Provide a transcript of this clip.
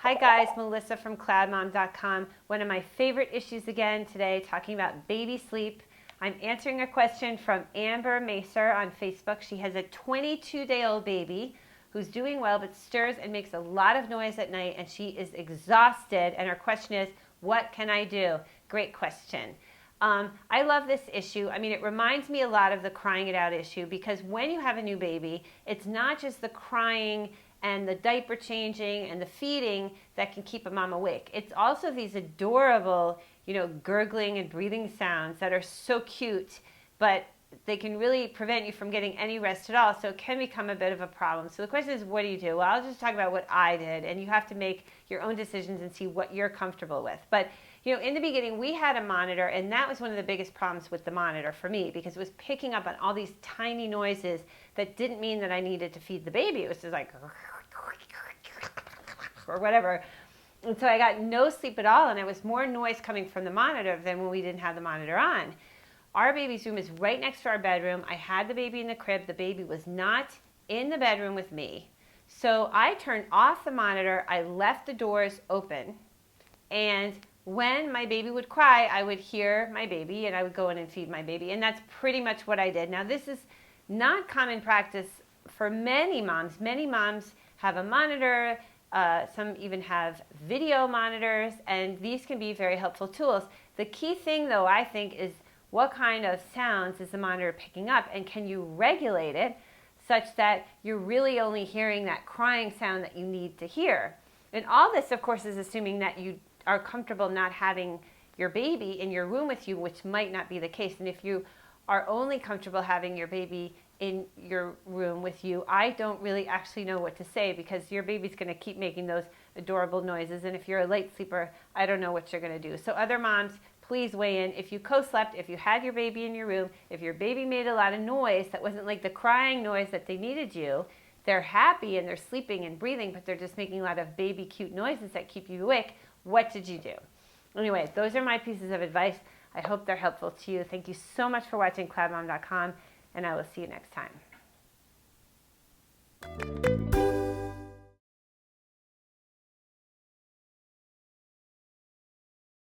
Hi guys, Melissa from CloudMom.com. One of my favorite issues again today, talking about baby sleep. I'm answering a question from Amber Macer on Facebook. She has a 22-day-old baby who's doing well but stirs and makes a lot of noise at night, and she is exhausted, and her question is, what can I do? Great question. I love this issue. I mean, it reminds me a lot of the crying it out issue, because when you have a new baby, it's not just the crying and the diaper changing and the feeding that can keep a mom awake. It's also these adorable, gurgling and breathing sounds that are so cute, but they can really prevent you from getting any rest at all, so it can become a bit of a problem. So the question is, what do you do? Well, I'll just talk about what I did, and you have to make your own decisions and see what you're comfortable with. But in the beginning, we had a monitor, and that was one of the biggest problems with the monitor for me, because it was picking up on all these tiny noises that didn't mean that I needed to feed the baby. It was just like, or whatever. And so I got no sleep at all, and it was more noise coming from the monitor than when we didn't have the monitor on. Our baby's room is right next to our bedroom. I had the baby in the crib. The baby was not in the bedroom with me. So I turned off the monitor. I left the doors open. And when my baby would cry, I would hear my baby, and I would go in and feed my baby. And that's pretty much what I did. Now, this is not common practice for many moms. Many moms have a monitor. Some even have video monitors, and these can be very helpful tools. The key thing, though, I think, is what kind of sounds is the monitor picking up, and can you regulate it such that you're really only hearing that crying sound that you need to hear? And all this, of course, is assuming that you are comfortable not having your baby in your room with you, which might not be the case. And if you are only comfortable having your baby in your room with you, I don't really actually know what to say, because your baby's going to keep making those adorable noises. And if you're a late sleeper, I don't know what you're going to do. So other moms, please weigh in. If you co-slept, if you had your baby in your room, if your baby made a lot of noise that wasn't like the crying noise that they needed you, they're happy and they're sleeping and breathing, but they're just making a lot of baby cute noises that keep you awake, what did you do? Anyway, those are my pieces of advice. I hope they're helpful to you. Thank you so much for watching CloudMom.com, and I will see you next time.